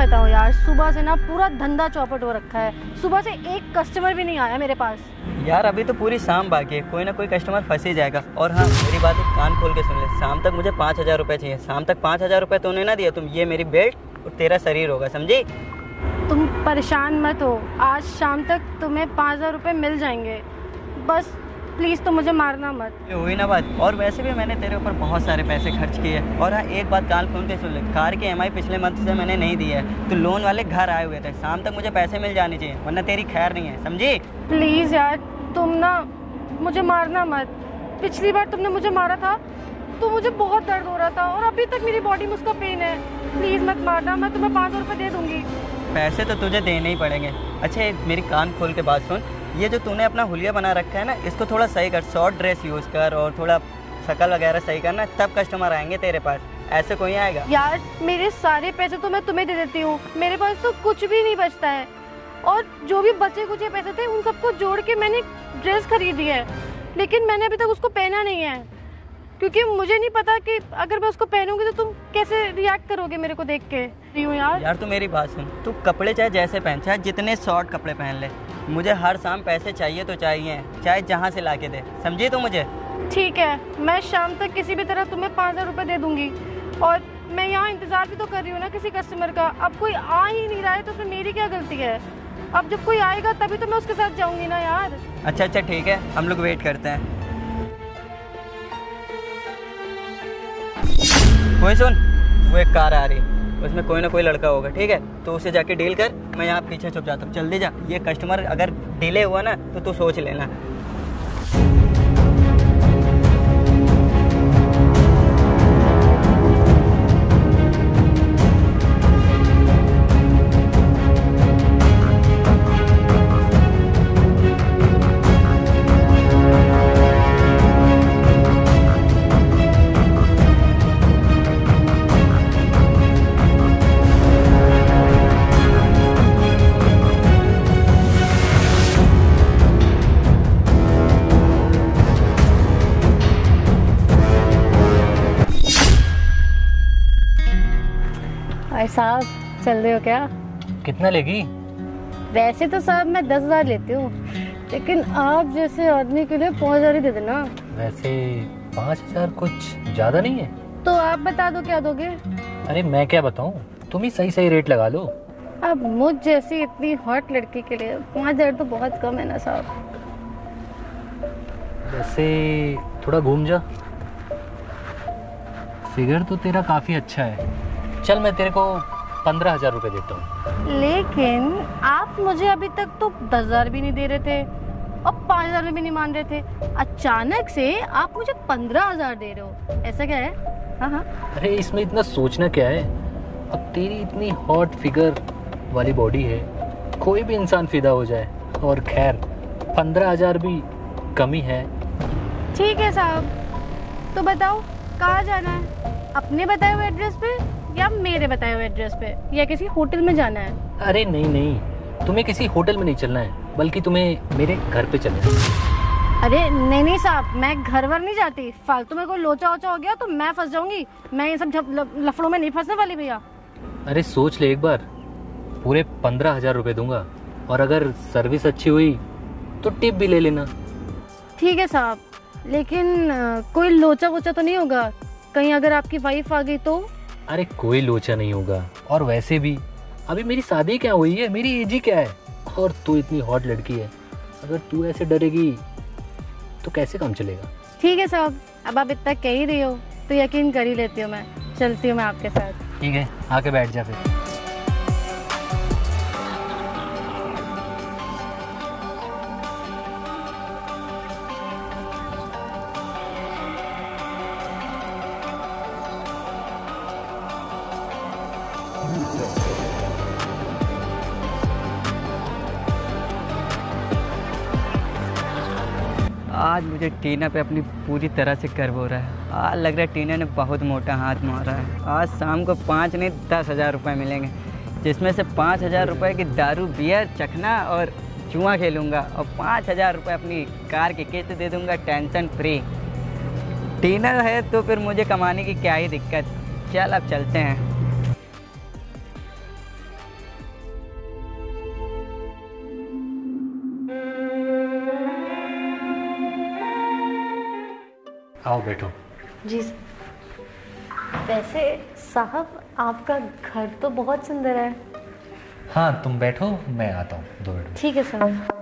बताऊं यार, सुबह से ना पूरा धंधा चौपट हो रखा है। सुबह से एक कस्टमर भी नहीं आया मेरे पास। यार अभी तो पूरी शाम बाकी है, कोई ना कोई कस्टमर फंस ही जाएगा। और हाँ, मेरी बात एक कान खोल के सुन ले, शाम तक मुझे 5,000 रुपये चाहिए। शाम तक 5,000 रुपये तूने ना दिया, तुम ये मेरी बेल्ट और तेरा शरीर होगा, समझी? तुम परेशान मत हो, आज शाम तक तुम्हें 5,000 रुपये मिल जाएंगे। बस प्लीज़ तो मुझे मारना मत। ये हुई ना बात। और वैसे भी मैंने तेरे ऊपर बहुत सारे पैसे खर्च किए। और हाँ, एक बात कान खोल के सुन ले, कार की EMI पिछले मंथ से मैंने नहीं दी है। तो लोन वाले घर आए हुए थे, शाम तक मुझे पैसे मिल जाने चाहिए, वरना तेरी खैर नहीं है, समझी? प्लीज़ यार, तुम ना मुझे मारना मत। पिछली बार तुमने मुझे मारा था तो मुझे बहुत दर्द हो रहा था और अभी तक मेरी बॉडी में उसका पेन है। प्लीज़ मत मारना, मैं तुम्हें 5,000 रुपये दे दूँगी। पैसे तो तुझे देने ही पड़ेंगे। अच्छा, एक मेरी कान खोल के बात सुन, ये जो तूने अपना हुलिया बना रखा है ना, इसको थोड़ा सही कर। शॉर्ट ड्रेस यूज़ कर और थोड़ा शक्ल वगैरह सही करना, तब कस्टमर आएंगे तेरे पास, ऐसे कोई आएगा? यार मेरे सारे पैसे तो मैं तुम्हें दे देती हूँ, मेरे पास तो कुछ भी नहीं बचता है। और जो भी बचे कुछ पैसे थे उन सबको जोड़ के मैंने ड्रेस खरीदी है, लेकिन मैंने अभी तक उसको पहना नहीं है, क्योंकि मुझे नहीं पता कि अगर मैं उसको पहनूंगी तो तुम कैसे रिएक्ट करोगे मेरे को देख के। यार तू मेरी बात सुन, तू कपड़े चाहे जैसे पहन, चाहे जितने शॉर्ट कपड़े पहन ले, मुझे हर शाम पैसे चाहिए तो चाहिए, चाहे जहाँ से ला के दे, समझी तू मुझे? ठीक है, मैं शाम तक किसी भी तरह तुम्हें 5,000 रुपये दे दूंगी। और मैं यहाँ इंतज़ार भी तो कर रही हूँ ना किसी कस्टमर का। अब कोई आ ही नहीं रहा है तो उसमें मेरी क्या गलती है? अब जब कोई आएगा तभी तो मैं उसके साथ जाऊँगी ना यार। अच्छा ठीक है, हम लोग वेट करते हैं। कोई सुन, वो एक कार आ रही, उसमें कोई ना कोई लड़का होगा, ठीक है? तो उसे जाके डील कर, मैं यहाँ पीछे छुप जाता हूँ। जल्दी जा, ये कस्टमर अगर डिले हुआ ना तो तू सोच लेना। भाई साहब, चल रहे हो क्या? कितना लेगी? वैसे तो साहब मैं 10,000 लेती हूँ, लेकिन आप जैसे आदमी के लिए 5,000 ही दे देना। वैसे 5,000 कुछ ज्यादा नहीं है? तो आप बता दो क्या दोगे? अरे मैं क्या बताऊँ, तुम ही सही सही रेट लगा लो। अब मुझ जैसी इतनी हॉट लड़की के लिए 5,000 तो बहुत कम है ना साहब। वैसे थोड़ा घूम जा, फिगर तो तेरा काफी अच्छा है। चल मैं तेरे को 15,000 रुपए देता हूँ। लेकिन आप मुझे अभी तक तो 10,000 भी नहीं दे रहे थे और 5,000 भी नहीं मान रहे थे। अचानक से आप मुझे 15,000 दे रहे हो, ऐसा क्या है? हाँ। अरे इसमें इतना सोचना क्या है? अब तेरी इतनी हॉट फिगर वाली बॉडी है, कोई भी इंसान फिदा हो जाए। और खैर 15,000 भी कमी है। ठीक है साहब, तो बताओ कहाँ जाना है? अपने बताए हुए एड्रेस पे या मेरे बताए हुए एड्रेस पे, या किसी होटल में जाना है? अरे नहीं, तुम्हें किसी होटल में नहीं चलना है, बल्कि तुम्हें मेरे घर पे चलना है। अरे नहीं साहब, मैं घर वर नहीं जाती। फालतू में कोई लोचा वोचा हो गया तो मैं फंस जाऊंगी। मैं ये सब लफड़ों में नहीं फंसने वाली भैया। अरे सोच ले एक बार, पूरे 15,000 रुपए दूंगा, और अगर सर्विस अच्छी हुई तो टिप भी ले लेना। ठीक है साहब, लेकिन कोई लोचा वोचा तो नहीं होगा? कहीं अगर आपकी वाइफ आ गई तो? अरे कोई लोचा नहीं होगा, और वैसे भी अभी मेरी शादी क्या हुई है, मेरी एज ही क्या है, और तू इतनी हॉट लड़की है, अगर तू ऐसे डरेगी तो कैसे काम चलेगा? ठीक है साहब, अब आप इतना कह ही रही हो तो यकीन कर ही लेती हूँ मैं। चलती हूँ मैं आपके साथ। ठीक है, आके बैठ जा फिर। आज मुझे टीना पे अपनी पूरी तरह से गर्व हो रहा है। आज लग रहा है टीना ने बहुत मोटा हाथ मारा है। आज शाम को 5 नहीं 10,000 रुपये मिलेंगे, जिसमें से 5,000 रुपये की दारू बियर चखना और जुआ खेलूँगा, और 5,000 रुपये अपनी कार की किस्त दे दूँगा टेंशन फ्री। टीना है तो फिर मुझे कमाने की क्या ही दिक्कत। चल अब चलते हैं। आओ बैठो। जी वैसे साहब आपका घर तो बहुत सुंदर है। हाँ तुम बैठो, मैं आता हूँ 2 मिनट में। ठीक है सर।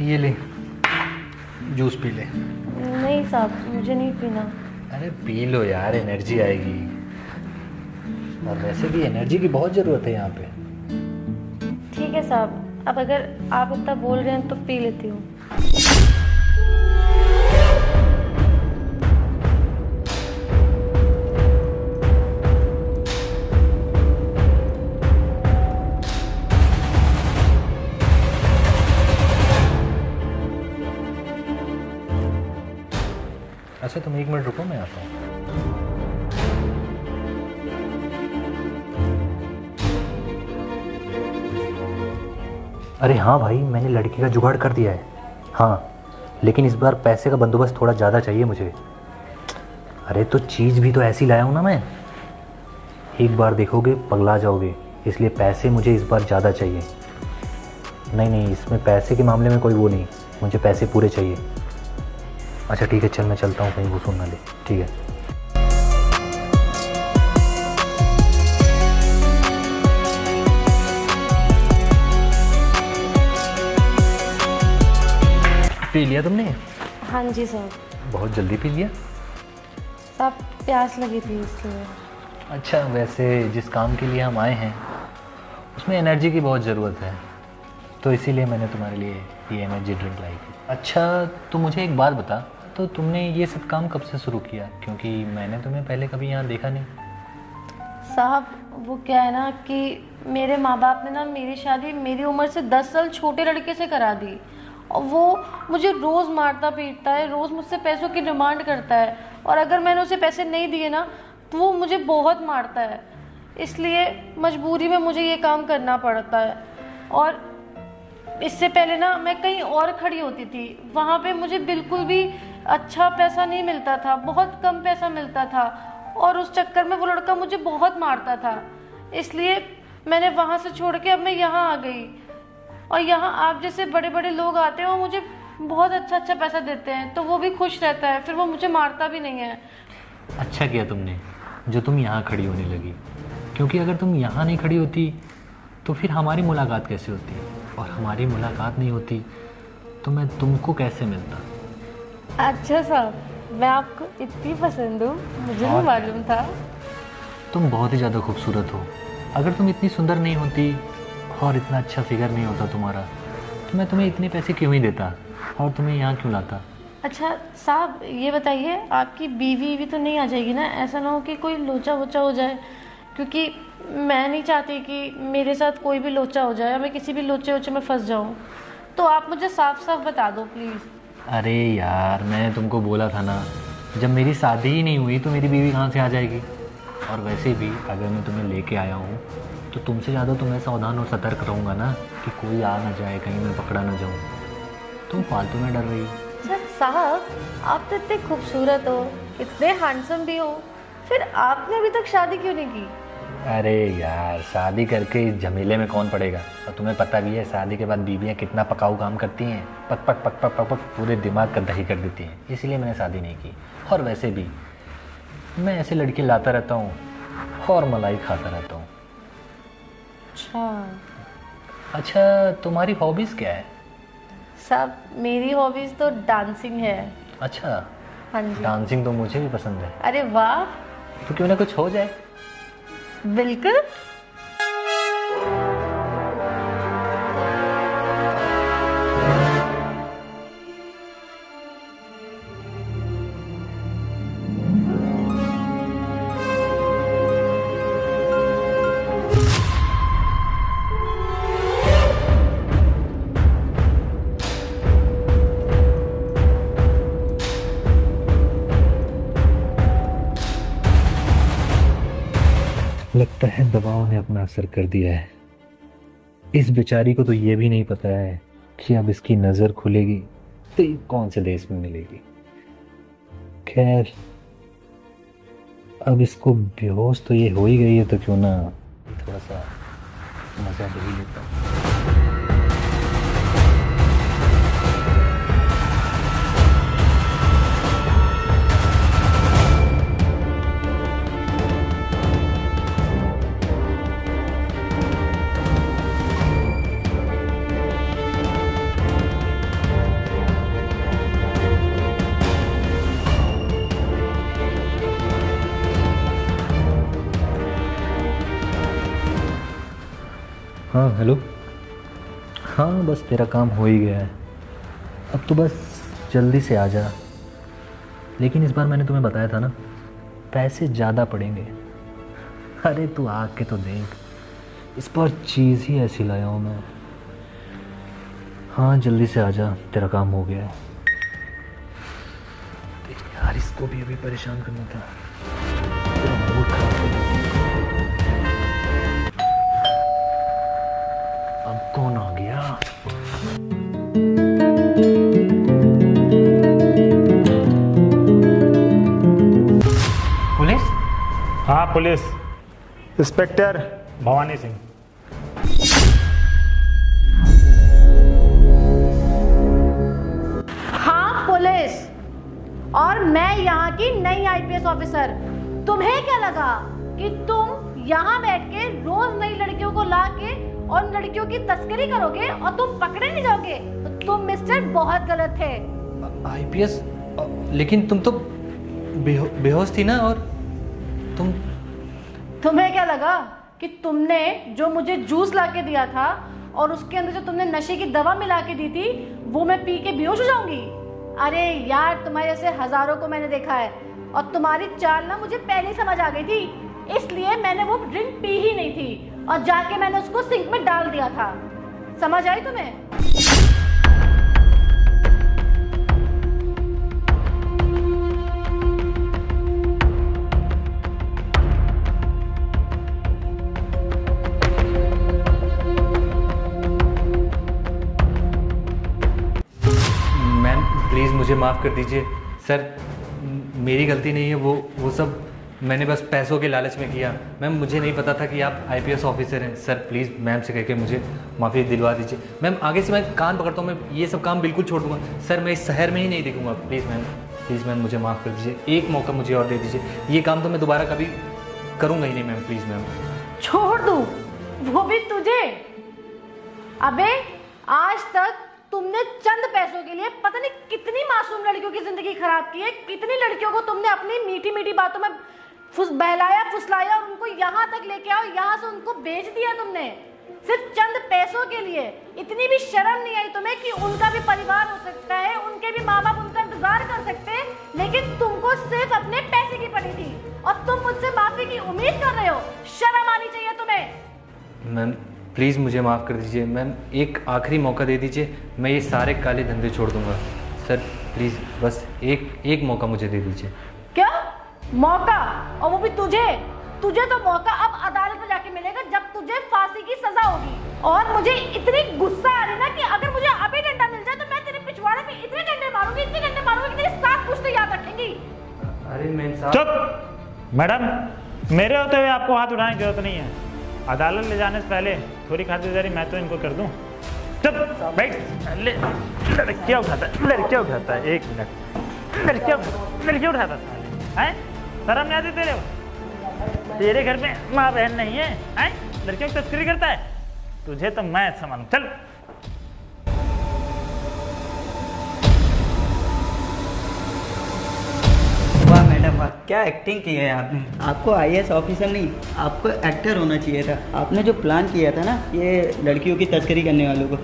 ये ले, जूस पी ले। नहीं साहब मुझे नहीं पीना। अरे पी लो यार, एनर्जी आएगी। और वैसे भी एनर्जी की बहुत ज़रूरत है यहाँ पे। ठीक है साहब, अब अगर आप इतना बोल रहे हैं तो पी लेती हूँ। अच्छा तुम 1 मिनट रुको, मैं आता हूँ। अरे हाँ भाई, मैंने लड़की का जुगाड़ कर दिया है। हाँ लेकिन इस बार पैसे का बंदोबस्त थोड़ा ज़्यादा चाहिए मुझे। अरे तो चीज़ भी तो ऐसी लाया हूँ ना मैं, एक बार देखोगे पगला जाओगे, इसलिए पैसे मुझे इस बार ज़्यादा चाहिए। नहीं नहीं, इसमें पैसे के मामले में कोई वो नहीं, मुझे पैसे पूरे चाहिए। अच्छा ठीक है, चल मैं चलता हूँ, कहीं वो सुन ना ले। ठीक है। पी लिया तुमने? हाँ जी सर। बहुत जल्दी पी लिया। साहब प्यास लगी थी इसलिए। अच्छा वैसे जिस काम के लिए हम आए हैं उसमें एनर्जी की बहुत ज़रूरत है, तो इसीलिए मैंने तुम्हारे लिए ये एनर्जी ड्रिंक लाई थी। अच्छा तो मुझे एक बात बता, तो तुमने ये सब काम कब से शुरू किया? क्योंकि मैंने तुम्हें पहले कभी यहाँ देखा नहीं। साहब वो क्या है ना कि मेरे माँ बाप ने ना मेरी शादी मेरी उम्र से 10 साल छोटे लड़के से करा दी, और वो मुझे रोज़ मारता पीटता है, रोज़ मुझसे पैसों की डिमांड करता है, और अगर मैंने उसे पैसे नहीं दिए ना तो वो मुझे बहुत मारता है। इसलिए मजबूरी में मुझे ये काम करना पड़ता है। और इससे पहले ना मैं कहीं और खड़ी होती थी, वहाँ पे मुझे बिल्कुल भी अच्छा पैसा नहीं मिलता था, बहुत कम पैसा मिलता था, और उस चक्कर में वो लड़का मुझे बहुत मारता था। इसलिए मैंने वहाँ से छोड़ के अब मैं यहाँ आ गई, और यहाँ आप जैसे बड़े बड़े लोग आते हैं और मुझे बहुत अच्छा अच्छा पैसा देते हैं, तो वो भी खुश रहता है, फिर वो मुझे मारता भी नहीं है। अच्छा किया तुमने जो तुम यहाँ खड़ी होने लगी, क्योंकि अगर तुम यहाँ नहीं खड़ी होती तो फिर हमारी मुलाकात कैसे होती, और हमारी मुलाकात नहीं होती तो मैं तुमको कैसे मिलता। अच्छा साहब, मैं आपको इतनी पसंद हूँ, मुझे नहीं मालूम था। तुम बहुत ही ज़्यादा खूबसूरत हो। अगर तुम इतनी सुंदर नहीं होती और इतना अच्छा फिगर नहीं होता तुम्हारा, तो मैं तुम्हें इतने पैसे क्यों ही देता और तुम्हें यहाँ क्यों लाता। अच्छा साहब ये बताइए, आपकी बीवी भी तो नहीं आ जाएगी ना? ऐसा ना हो कि कोई लोचा वोचा हो जाए, क्योंकि मैं नहीं चाहती कि मेरे साथ कोई भी लोचा हो जाए, मैं किसी भी लोचे वोचे में फंस जाऊँ। तो आप मुझे साफ साफ बता दो प्लीज़। अरे यार मैंने तुमको बोला था ना, जब मेरी शादी ही नहीं हुई तो मेरी बीवी कहाँ से आ जाएगी। और वैसे भी अगर मैं तुम्हें लेके आया हूँ तो तुमसे ज़्यादा तो मैं सावधान और सतर्क रहूँगा ना, कि कोई आ ना जाए, कहीं मैं पकड़ा ना जाऊँ। तुम फालतू में डर रही हो। अच्छा साहब, आप तो इतने खूबसूरत हो, इतने हैंडसम भी हो, फिर आपने अभी तक शादी क्यों नहीं की? अरे यार शादी करके इस झमेले में कौन पड़ेगा। और तुम्हें पता भी है शादी के बाद बीवियाँ कितना पकाऊ काम करती हैं, पक पक पक पक पक पक पूरे दिमाग का दही कर देती हैं। इसलिए मैंने शादी नहीं की। और वैसे भी मैं ऐसे लड़के लाता रहता हूँ और मलाई खाता रहता हूँ। अच्छा तुम्हारी हॉबीज़ क्या है? साहब मेरी हॉबीज़ तो डांसिंग है। अच्छा हाँ जी। डांसिंग तो मुझे भी पसंद है। अरे वाह, तो क्यों ना कुछ हो जाए। बिल्कुल। लगता है दवाओं ने अपना असर कर दिया है। इस बेचारी को तो ये भी नहीं पता है कि अब इसकी नज़र खुलेगी तो ये कौन से देश में मिलेगी। खैर, अब इसको बेहोश तो ये हो ही गई है, तो क्यों ना थोड़ा सा मज़ा ले ही लेता हूँ। हाँ हेलो। हाँ बस तेरा काम हो ही गया है, अब तो बस जल्दी से आ जा। लेकिन इस बार मैंने तुम्हें बताया था ना, पैसे ज़्यादा पड़ेंगे। अरे तू आके तो देख, इस बार चीज़ ही ऐसी लाया हूँ मैं। हाँ जल्दी से आ जा, तेरा काम हो गया है। यार इसको भी अभी परेशान करना था, तेरा मूड खराब कर दिया। अब कौन आ गया? पुलिस? हाँ पुलिस, इंस्पेक्टर भवानी सिंह। हाँ पुलिस, और मैं यहाँ की नई आईपीएस ऑफिसर। तुम्हें क्या लगा कि तुम यहाँ बैठ के रोज नई लड़कियों को ला के और लड़कियों की तस्करी करोगे और तुम पकड़े नहीं जाओगे? तो तुम मिस्टर बहुत गलत थे। आईपीएस? लेकिन तुम तो बेहोश थी ना, और तुम्हें क्या लगा कि तुमने जो मुझे जूस ला के दिया था और उसके अंदर जो तुमने नशे की दवा मिला के दी थी, वो मैं पी के बेहोश हो जाऊंगी? अरे यार, तुम्हारे जैसे हजारों को मैंने देखा है और तुम्हारी चाल ना मुझे पहले ही समझ आ गई थी, इसलिए मैंने वो ड्रिंक पी ही नहीं थी और जाके मैंने उसको सिंक में डाल दिया था। समझ आई तुम्हें? मैम प्लीज़ मुझे माफ़ कर दीजिए सर, मेरी गलती नहीं है। वो सब मैंने बस पैसों के लालच में किया। मैम मुझे नहीं पता था कि आप आईपीएस ऑफिसर हैं। सर प्लीज़ मैम से कह के मुझे माफ़ी दिलवा दीजिए। मैम आगे से मैं कान पकड़ता हूँ, मैं ये सब काम बिल्कुल छोड़ दूँगा। सर मैं इस शहर में ही नहीं दिखूँगा। प्लीज़ मैम मुझे माफ़ कर दीजिए, एक मौका मुझे और दे दीजिए। ये काम तो मैं दोबारा कभी करूँगा ही नहीं मैम, प्लीज़ मैम। छोड़ दूँ? वो भी तुझे? अबे आज तक तुमने चंद पैसों के लिए पता नहीं कितनी मासूम लड़कियों की जिंदगी खराब की है, कितनी लड़कियों को तुमने अपनी मीठी मीठी बातों में बहलाया फुसलाया और उनको यहाँ तक लेके आओ, यहाँ से उनको बेच दिया तुमने सिर्फ चंद पैसों के लिए। इतनी भी शर्म नहीं आई तुम्हें कि उनका भी परिवार हो सकता है, उनके भी माँ बाप उनका इंतजार कर सकते हैं, लेकिन तुमको सिर्फ अपने पैसे की पड़ी थी और तुम मुझसे माफी की उम्मीद कर रहे हो? शर्म आनी चाहिए तुम्हें। मैम प्लीज़ मुझे माफ़ कर दीजिए मैम, एक आखिरी मौका दे दीजिए, मैं ये सारे काले धंधे छोड़ दूंगा। सर प्लीज़ बस एक मौका मुझे दे दीजिए। क्या मौका? और वो भी तुझे तो मौका अब अदालत में जाके मिलेगा जब तुझे फांसी की सजा होगी। और मुझे इतनी गुस्सा आ रही ना कि अगर मुझे अभी डंडा मिल जाए तो मैं तेरे पिछवाड़े में इतने डंडे मारूंगी कि तेरे 7 पुश्ते याद रखेंगी। अरे मैम साहब। चुप मैडम, मेरे होते हुए आपको हाथ उठाने की जरूरत नहीं है। अदालत ले जाने से पहले थोड़ी खातिरदारी मैं तो इनको कर दूं। चुप बैठ। लड़कियाँ उठाता है 1 मिनट। लड़कियाँ उठाता है, शर्म नहीं आती तेरे घर में माँ बहन नहीं है? लड़कियों की तस्करी करता है? तुझे तो मैं अच्छा मानूं। चल। वाह मैडम वाह, क्या एक्टिंग की है आपने। आपको आईएएस ऑफिसर नहीं, आपको एक्टर होना चाहिए था। आपने जो प्लान किया था ना ये लड़कियों की तस्करी करने वालों को,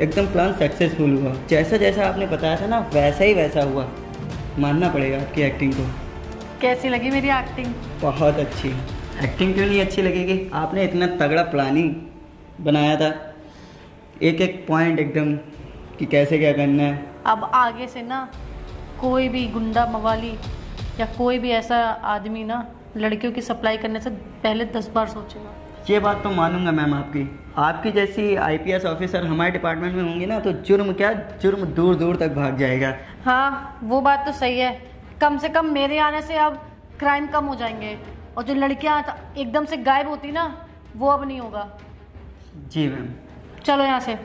एकदम प्लान सक्सेसफुल हुआ। जैसा जैसा आपने बताया था ना वैसा ही वैसा हुआ। मानना पड़ेगा आपकी एक्टिंग को। कैसी लगी मेरी एक्टिंग? बहुत अच्छी। एक्टिंग क्यों नहीं अच्छी लगेगी, आपने इतना तगड़ा प्लानिंग बनाया था, एक एक पॉइंट एकदम कि कैसे क्या करना है। अब आगे से ना कोई भी गुंडा मवाली या कोई भी ऐसा आदमी ना लड़कियों की सप्लाई करने से पहले 10 बार सोचेगा। ये बात तो मानूंगा मैम आपकी जैसी आईपीएस ऑफिसर हमारे डिपार्टमेंट में होंगी ना तो जुर्म दूर दूर तक भाग जाएगा। हाँ वो बात तो सही है, कम से कम मेरे आने से अब क्राइम कम हो जाएंगे और जो लड़कियां एकदम से गायब होती ना वो अब नहीं होगा। जी मैम। चलो यहाँ से।